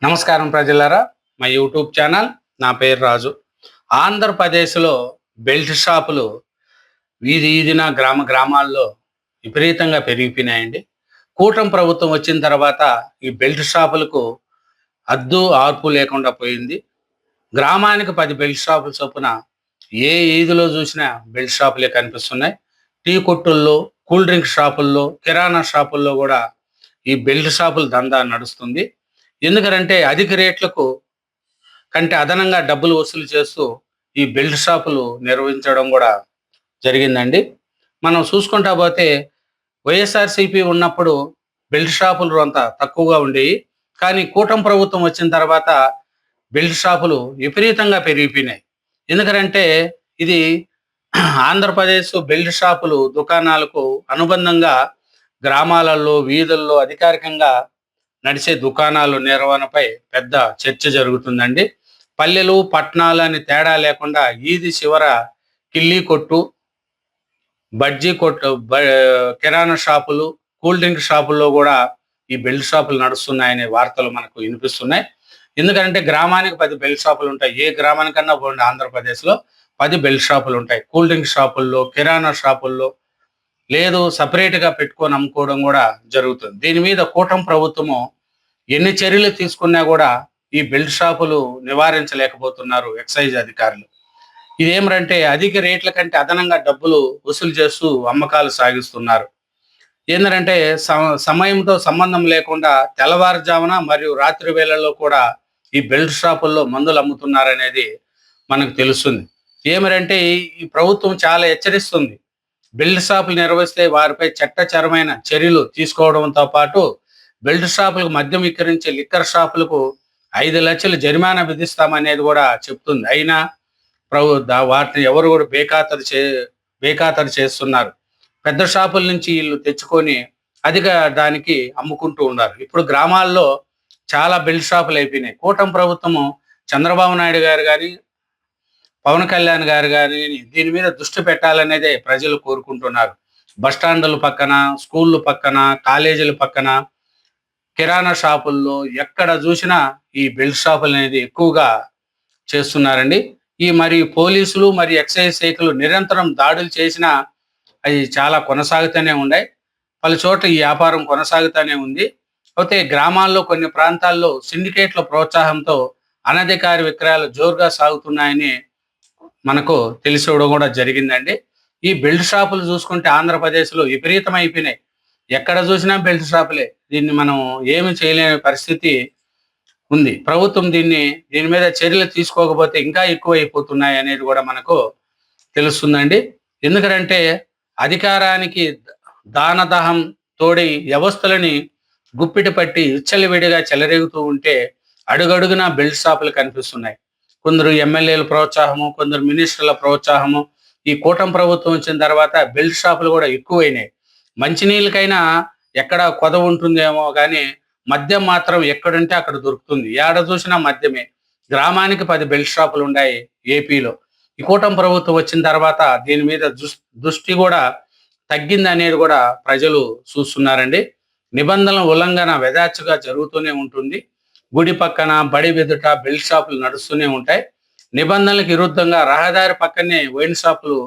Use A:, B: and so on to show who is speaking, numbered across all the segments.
A: నమస్కారం ప్రజలారా, మా యూట్యూబ్ ఛానల్. నా పేరు రాజు. ఆంధ్రప్రదేశ్లో బెల్ట్ షాపులు వీధి వీధిన గ్రామాల్లో విపరీతంగా పెరిగిపోయినాయండి. కూటమి ప్రభుత్వం వచ్చిన తర్వాత ఈ బెల్ట్ షాపులకు అద్దు ఆర్పు లేకుండా పోయింది. గ్రామానికి 10 బెల్ట్ షాపుల చొప్పున ఏ వీధిలో చూసినా బెల్ట్ షాపులే కనిపిస్తున్నాయి. టీ కొట్టుల్లో, కూల్ డ్రింక్ షాపుల్లో, కిరాణా షాపుల్లో కూడా ఈ బెల్ట్ షాపుల దందా నడుస్తుంది. ఎందుకంటే అధిక రేట్లకు కంటే అదనంగా డబ్బులు వసూలు చేస్తూ ఈ బెల్ట్ షాపులు నిర్వహించడం కూడా జరిగిందండి. మనం చూసుకుంటా పోతే వైఎస్ఆర్సీపీ ఉన్నప్పుడు బెల్ట్ షాపులు అంత తక్కువగా ఉండేవి. కానీ కూటమి ప్రభుత్వం వచ్చిన తర్వాత బెల్ట్ షాపులు విపరీతంగా పెరిగిపోయినాయి. ఎందుకంటే ఇది ఆంధ్రప్రదేశ్ బెల్ట్ షాపులు దుకాణాలకు అనుబంధంగా గ్రామాలలో, వీధుల్లో అధికారికంగా నడిచే దుకాణాలు నిర్వహణపై పెద్ద చర్చ జరుగుతుందండి. పల్లెలు, పట్టణాలు అని తేడా లేకుండా వీధి చివర కిల్లీ కొట్టు, బజ్జీ కొట్టు, కిరాణా షాపులు, కూల్ డ్రింక్ షాపుల్లో కూడా ఈ బెల్ట్ షాపులు నడుస్తున్నాయనే వార్తలు మనకు వినిపిస్తున్నాయి. ఎందుకంటే గ్రామానికి 10 బెల్ట్ షాపులు ఉంటాయి. ఏ గ్రామానికన్నా పోండి, ఆంధ్రప్రదేశ్లో 10 బెల్ట్ షాపులు ఉంటాయి. కూల్ డ్రింక్ షాపుల్లో, కిరాణా షాపుల్లో, లేదు సపరేట్గా పెట్టుకొని అమ్ముకోవడం కూడా జరుగుతుంది. దీని మీద కూటమి ప్రభుత్వము ఎన్ని చర్యలు తీసుకున్నా కూడా ఈ బెల్ట్ షాపులు నివారించలేకపోతున్నారు ఎక్సైజ్ అధికారులు. ఇదేమిటంటే అధిక రేట్ల కంటే అదనంగా డబ్బులు వసూలు చేస్తూ అమ్మకాలు సాగిస్తున్నారు. ఏంటంటే సమయంతో సంబంధం లేకుండా తెల్లవారుజామున మరియు రాత్రి వేళల్లో కూడా ఈ బెల్ట్ షాపుల్లో మందులు అమ్ముతున్నారనేది మనకు తెలుస్తుంది. ఏమిటంటే ఈ ప్రభుత్వం చాలా హెచ్చరిస్తుంది. బెల్ట్ షాపులు నిర్వహిస్తే వారిపై చట్టపరమైన చర్యలు తీసుకోవడంతో పాటు బెల్ట్ షాపులకు మద్యం విక్రయించే లిక్కర్ షాపులకు 5 లక్షలు జరిమానా విధిస్తామనేది కూడా చెప్తుంది. అయినా వాటిని ఎవరు కూడా బేఖాతరు చేస్తున్నారు. పెద్ద షాపుల నుంచి వీళ్ళు తెచ్చుకొని అధిక దానికి అమ్ముకుంటూ ఉన్నారు. ఇప్పుడు గ్రామాల్లో చాలా బెల్ట్ షాపులు అయిపోయినాయి. కూటమి ప్రభుత్వము చంద్రబాబు నాయుడు గారు కానీ, పవన్ కళ్యాణ్ గారు కానీ దీని మీద దృష్టి పెట్టాలనేదే ప్రజలు కోరుకుంటున్నారు. బస్టాండుల పక్కన, స్కూళ్ళు పక్కన, కాలేజీల పక్కన, కిరాణా షాపుల్లో ఎక్కడ చూసినా ఈ బెల్ట్ షాపులు అనేది ఎక్కువగా చేస్తున్నారండి. మరి పోలీసులు మరి ఎక్సైజ్ శాఖలు నిరంతరం దాడులు చేసినా అవి చాలా కొనసాగుతూనే ఉన్నాయి. పలు చోట్ల ఈ వ్యాపారం కొనసాగుతూనే ఉంది. అయితే గ్రామాల్లో కొన్ని ప్రాంతాల్లో సిండికేట్ల ప్రోత్సాహంతో అనధికార విక్రయాలు జోరుగా సాగుతున్నాయని మనకు తెలిసివడం కూడా జరిగిందండి. ఈ బెల్ట్ షాపులు చూసుకుంటే ఆంధ్రప్రదేశ్లో విపరీతమైపోయినాయి. ఎక్కడ చూసినా బెల్ట్ షాపులే. దీన్ని మనం ఏమి చేయలేని పరిస్థితి ఉంది. ప్రభుత్వం దీని మీద చర్యలు తీసుకోకపోతే ఇంకా ఎక్కువ అయిపోతున్నాయి అనేది కూడా మనకు తెలుస్తుందండి. ఎందుకంటే అధికారానికి దానదహం తోడి వ్యవస్థలని గుప్పిటి పట్టి విచ్చలవిడిగా చెలరేగుతూ ఉంటే అడుగడుగునా బెల్ట్ షాపులు కనిపిస్తున్నాయి. కొందరు ఎమ్మెల్యేల ప్రోత్సాహము, కొందరు మినిస్టర్ల ప్రోత్సాహము. ఈ కూటమి ప్రభుత్వం వచ్చిన తర్వాత బెల్ట్ షాపులు కూడా ఎక్కువైనాయి. మంచినీళ్ళకైనా ఎక్కడ కొదవ ఉంటుందేమో కానీ మద్యం మాత్రం ఎక్కడుంటే అక్కడ దొరుకుతుంది. ఏడ చూసినా మద్యమే. గ్రామానికి 10 బెల్ట్ షాపులు ఉన్నాయి ఏపీలో. ఈ కూటమి ప్రభుత్వం వచ్చిన తర్వాత దీని మీద దృష్టి కూడా తగ్గింది అనేది కూడా ప్రజలు చూస్తున్నారండి. నిబంధనల ఉల్లంఘన యథాచ్ఛగా జరుగుతూనే ఉంటుంది. గుడి పక్కన, బడి ఎదుట బెల్ట్ షాపులు నడుస్తూనే ఉంటాయి. నిబంధనలకు విరుద్ధంగా రహదారి పక్కనే వైన్ షాపులు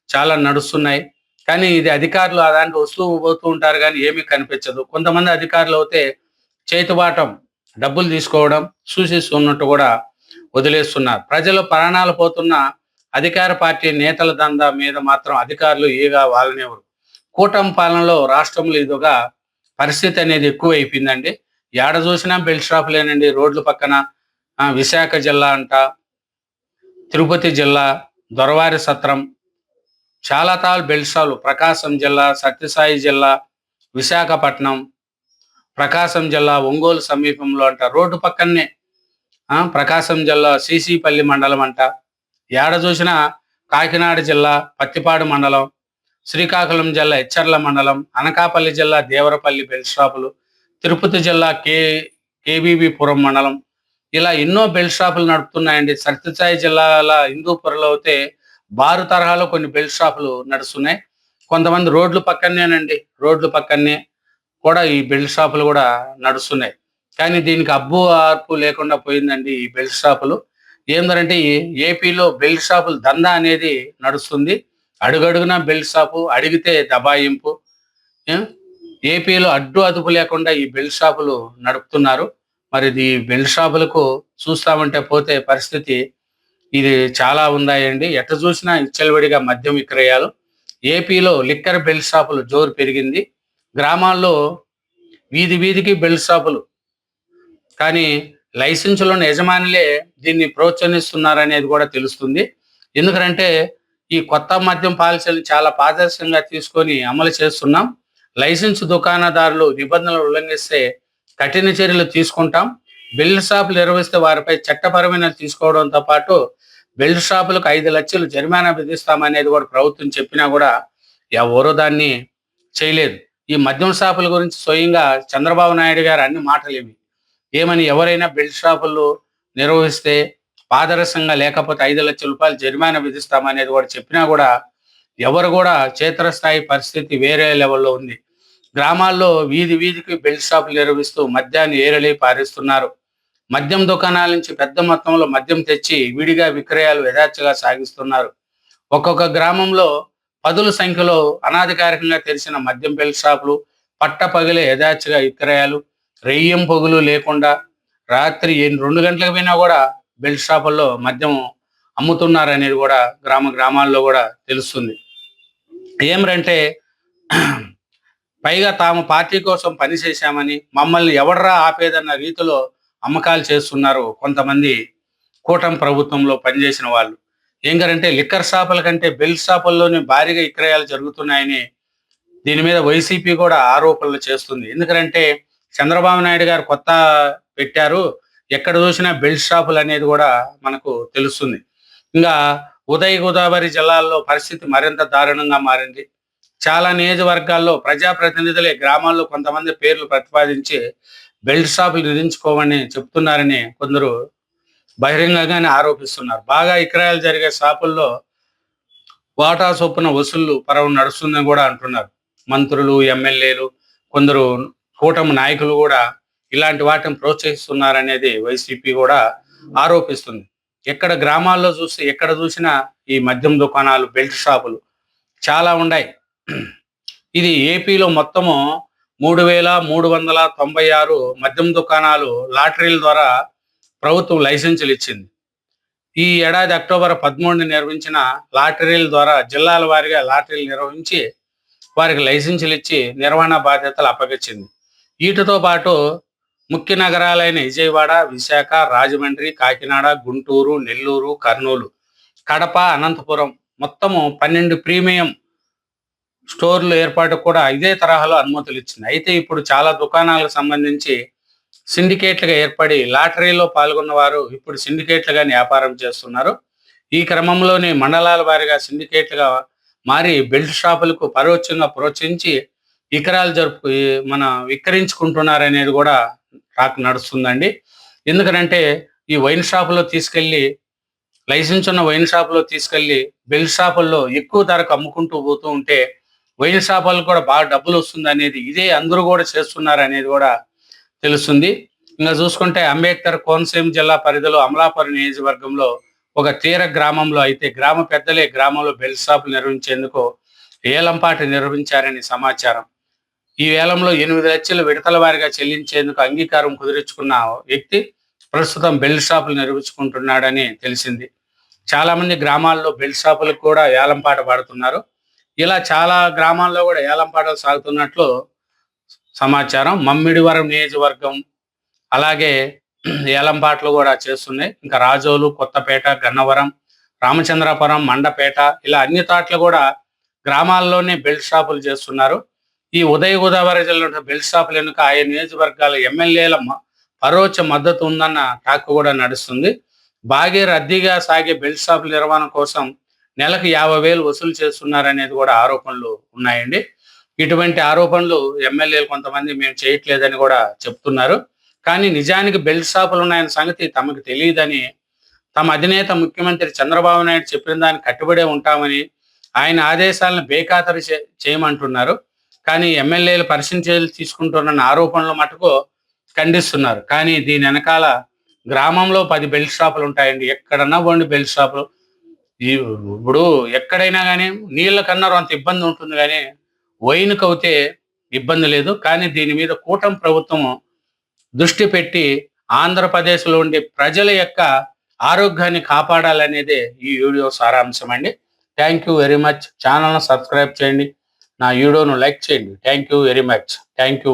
A: చాలా నడుస్తున్నాయి. కానీ ఇది అధికారులు అలాంటి వస్తూ పోతూ ఉంటారు కానీ ఏమీ కనిపించదు. కొంతమంది అధికారులు అయితే చేతివాటం డబ్బులు తీసుకోవడం సూచిస్తున్నట్టు కూడా వదిలేస్తున్నారు. ప్రజలు ప్రాణాలు పోతున్న అధికార పార్టీ నేతల దందా మీద మాత్రం అధికారులు ఏగా వాళ్ళనివ్వరు. కూటమి పాలనలో రాష్ట్రంలో ఇదిగా పరిస్థితి అనేది ఎక్కువ అయిపోయిందండి. ఏడ చూసినా బెల్ట్ షాపులేనండి. రోడ్ల పక్కన విశాఖ జిల్లా అంట, తిరుపతి జిల్లా, దొరవారి సత్రం, చాలా తాలు బెల్ట్ షాపులు. ప్రకాశం జిల్లా, సత్యసాయి జిల్లా, విశాఖపట్నం, ప్రకాశం జిల్లా ఒంగోలు సమీపంలో అంట, రోడ్డు పక్కనే. ప్రకాశం జిల్లా సీసీపల్లి మండలం అంట. ఏడ చూసినా కాకినాడ జిల్లా పత్తిపాడు మండలం, శ్రీకాకుళం జిల్లా ఎచ్చర్ల మండలం, అనకాపల్లి జిల్లా దేవరపల్లి బెల్ట్ షాపులు, తిరుపతి జిల్లా కేబీబీపురం మండలం, ఇలా ఎన్నో బెల్ట్ షాపులు నడుపుతున్నాయండి. సత్యసాయి జిల్లాల హిందూపురంలో అయితే బారు తరహాలో కొన్ని బెల్ట్ షాపులు నడుస్తున్నాయి. కొంతమంది రోడ్లు పక్కనేనండి, రోడ్లు పక్కనే కూడా ఈ బెల్ట్ షాపులు కూడా నడుస్తున్నాయి. కానీ దీనికి అబ్బు ఆర్పు లేకుండా పోయిందండి ఈ బెల్ట్ షాపులు. ఏందంటే ఏపీలో బెల్ట్ షాపుల దందా అనేది నడుస్తుంది. అడుగడుగునా బెల్ట్ షాపు, అడిగితే దబాయింపు. ఆ! ఏపీలో అడ్డు అదుపు లేకుండా ఈ బెల్ట్ షాపులు నడుపుతున్నారు. మరి ఇది బెల్ట్ షాపులకు చూస్తామంటే పోతే పరిస్థితి ఇది చాలా ఉందాయండి. ఎట్ట చూసినా విచ్చలవిడిగా మద్యం విక్రయాలు. ఏపీలో లిక్కర్ బెల్ట్ షాపులు జోరు పెరిగింది. గ్రామాల్లో వీధి వీధికి బెల్ట్ షాపులు. కానీ లైసెన్సులున్న యజమానులే దీన్ని ప్రోత్సహిస్తున్నారనేది కూడా తెలుస్తుంది. ఎందుకంటే ఈ కొత్త మద్యం పాలసీలు చాలా పారదర్శకంగా తీసుకొని అమలు చేస్తున్నాం. లైసెన్స్ దుకాణదారులు నిబంధనలు ఉల్లంఘిస్తే కఠిన చర్యలు తీసుకుంటాం. బెల్ట్ షాపులు నిర్వహిస్తే వారిపై చట్టపరమైన తీసుకోవడంతో పాటు బెల్ట్ షాపులకు 5 లక్షలు జరిమానా విధిస్తామనేది కూడా ప్రభుత్వం చెప్పినా కూడా ఎవరూ దాన్ని చేయలేదు. ఈ మద్యం షాపుల గురించి స్వయంగా చంద్రబాబు నాయుడు గారు అన్ని మాటలేవి. ఏమని ఎవరైనా బెల్ట్ షాపులు నిర్వహిస్తే పారదర్శకంగా లేకపోతే 5 లక్షల రూపాయలు జరిమానా విధిస్తామనేది కూడా చెప్పినా కూడా ఎవరు కూడా క్షేత్రస్థాయి పరిస్థితి వేరే లెవెల్లో ఉంది. గ్రామాల్లో వీధి వీధికి బెల్ట్ షాపులు నిర్వహిస్తూ మద్యాన్ని ఏరలి పారిస్తున్నారు. మద్యం దుకాణాల నుంచి పెద్ద మొత్తంలో మద్యం తెచ్చి విడిగా విక్రయాలు యథార్చిగా సాగిస్తున్నారు. ఒక్కొక్క గ్రామంలో పదుల సంఖ్యలో అనాధికారికంగా తెరిచిన మద్యం బెల్ట్ షాపులు పట్టపగలే యథార్చిగా విక్రయాలు, రెయ్యం పొగులు లేకుండా రాత్రి 2 గంటలకు పోయినా కూడా బెల్ట్ షాపుల్లో మద్యం అమ్ముతున్నారనేది కూడా గ్రామాల్లో కూడా తెలుస్తుంది. ఏమిరంటే పైగా తాము పార్టీ కోసం పనిచేశామని మమ్మల్ని ఎవడ్రా ఆపేదన్న రీతిలో అమ్మకాలు చేస్తున్నారు కొంతమంది కూటమి ప్రభుత్వంలో పనిచేసిన వాళ్ళు. ఏంటంటే లిక్కర్ షాపుల కంటే బెల్ట్ షాపుల్లోనే భారీగా విక్రయాలు జరుగుతున్నాయని దీని మీద వైసీపీ కూడా ఆరోపణలు చేస్తుంది. ఎందుకంటే చంద్రబాబు నాయుడు గారు కొత్త పెట్టారు, ఎక్కడ చూసినా బెల్ట్ షాపులు అనేది కూడా మనకు తెలుస్తుంది. ఇంకా ఉదయ గోదావరి జిల్లాల్లో పరిస్థితి మరింత దారుణంగా మారింది. చాలా నియోజకవర్గాల్లో ప్రజాప్రతినిధులే గ్రామాల్లో కొంతమంది పేర్లు ప్రతిపాదించి బెల్ట్ షాపులు నిర్మించుకోమని చెప్తున్నారని కొందరు బహిరంగంగానే ఆరోపిస్తున్నారు. బాగా విక్రయాలు జరిగే షాపుల్లో వాటా చొప్పున వసూళ్లు పర్వం నడుస్తుందని కూడా అంటున్నారు. మంత్రులు, ఎమ్మెల్యేలు, కొందరు కూటమి నాయకులు కూడా ఇలాంటి వాటిని ప్రోత్సహిస్తున్నారనేది వైసీపీ కూడా ఆరోపిస్తుంది. ఎక్కడ గ్రామాల్లో చూస్తే ఎక్కడ చూసినా ఈ మద్యం దుకాణాలు, బెల్ట్ షాపులు చాలా ఉన్నాయి. ఇది ఏపీలో మొత్తము 3,396 మద్యం దుకాణాలు లాటరీల ద్వారా ప్రభుత్వం లైసెన్సులు ఇచ్చింది. ఈ ఏడాది అక్టోబర్ 13 నిర్వహించిన లాటరీల ద్వారా జిల్లాల వారీగా లాటరీలు నిర్వహించి వారికి లైసెన్సులు ఇచ్చి నిర్వహణ బాధ్యతలు అప్పగించింది. వీటితో పాటు ముఖ్య నగరాలైన విజయవాడ, విశాఖ, రాజమండ్రి, కాకినాడ, గుంటూరు, నెల్లూరు, కర్నూలు, కడప, అనంతపురం మొత్తము 12 ప్రీమియం స్టోర్లు ఏర్పాటు కూడా ఇదే తరహాలో అనుమతులు ఇచ్చింది. అయితే ఇప్పుడు చాలా దుకాణాలకు సంబంధించి సిండికేట్లుగా ఏర్పడి లాటరీలో పాల్గొన్న వారు ఇప్పుడు సిండికేట్లుగా వ్యాపారం చేస్తున్నారు. ఈ క్రమంలోనే మండలాల వారీగా సిండికేట్లుగా మారి బెల్ట్ షాపులకు పరోక్షంగా ప్రోత్సహించి విక్రయించుకుంటున్నారనేది కూడా టాక్ నడుస్తుందండి. ఎందుకంటే ఈ వైన్ షాపులో తీసుకెళ్లి లైసెన్స్ ఉన్న వైన్ షాపులో తీసుకెళ్లి బెల్ట్ షాపుల్లో ఎక్కువ ధరకు అమ్ముకుంటూ పోతూ ఉంటే వైన్ షాపులకు కూడా బాగా డబ్బులు వస్తుంది అనేది ఇదే అందరూ కూడా చేస్తున్నారు అనేది కూడా తెలుస్తుంది. ఇంకా చూసుకుంటే అంబేద్కర్ కోనసీమ జిల్లా పరిధిలో అమలాపురం నియోజకవర్గంలో ఒక తీర గ్రామంలో అయితే గ్రామ పెద్దలే గ్రామంలో బెల్ట్ షాపులు నిర్వహించేందుకు ఏలంపాట నిర్వహించారని సమాచారం. ఈ వేలంలో 8 లక్షలు విడతల వారీగా చెల్లించేందుకు అంగీకారం కుదుర్చుకున్న వ్యక్తి ప్రస్తుతం బెల్ట్ షాపులు నిర్వహించుకుంటున్నాడని తెలిసింది. చాలా మంది గ్రామాల్లో బెల్ట్ షాపులకు కూడా ఏలంపాట పాడుతున్నారు. ఇలా చాలా గ్రామాల్లో కూడా ఏలంపాటలు సాగుతున్నట్లు సమాచారం. మమ్మిడివరం నియోజకవర్గం అలాగే ఏలంపాటలు కూడా చేస్తున్నాయి. ఇంకా రాజోలు, కొత్తపేట, గన్నవరం, రామచంద్రాపురం, మండపేట ఇలా అన్ని తాట్లు కూడా గ్రామాల్లోనే బెల్ట్ షాపులు చేస్తున్నారు. ఈ ఉదయ గోదావరి జిల్లాలో బెల్ట్ షాపులు వెనుక ఆయా నియోజకవర్గాల ఎమ్మెల్యేల పరోక్ష మద్దతు ఉందన్న టాక్ కూడా నడుస్తుంది. బాగా రద్దీగా సాగే బెల్ట్ షాపుల నిర్వహణ కోసం నెలకు 50,000 వసూలు చేస్తున్నారనేది కూడా ఆరోపణలు ఉన్నాయండి. ఇటువంటి ఆరోపణలు ఎమ్మెల్యేలు కొంతమంది మేము చేయట్లేదని కూడా చెప్తున్నారు. కానీ నిజానికి బెల్ట్ షాపులు ఉన్నాయన్న సంగతి తమకు తెలియదని తమ అధినేత ముఖ్యమంత్రి చంద్రబాబు నాయుడు చెప్పిన దానికి కట్టుబడే ఉంటామని ఆయన ఆదేశాలను బేఖాతరు చేయమంటున్నారు. కానీ ఎమ్మెల్యేలు పరిశీలన చర్యలు తీసుకుంటున్న ఆరోపణలు మటుకు ఖండిస్తున్నారు. కానీ దీని వెనకాల గ్రామంలో 10 బెల్ట్ షాపులు ఉంటాయండి. ఎక్కడన్నా పోండి బెల్ట్ షాపులు. ఇప్పుడు ఎక్కడైనా గానీ నీళ్ళ కన్నా అంత ఇబ్బంది ఉంటుంది గానీ, వైన్‌కవుతే ఇబ్బంది లేదు. కానీ దీని మీద కూటమి ప్రభుత్వం దృష్టి పెట్టి ఆంధ్రప్రదేశ్‌లో ఉండే ప్రజల యొక్క ఆరోగ్యాన్ని కాపాడాలనేదే ఈ వీడియో సారాంశం అండి. Thank you very much. ఛానల్‌ని సబ్స్క్రైబ్ చేయండి. నా వీడియోను లైక్ చేయండి. Thank you very much. Thank you.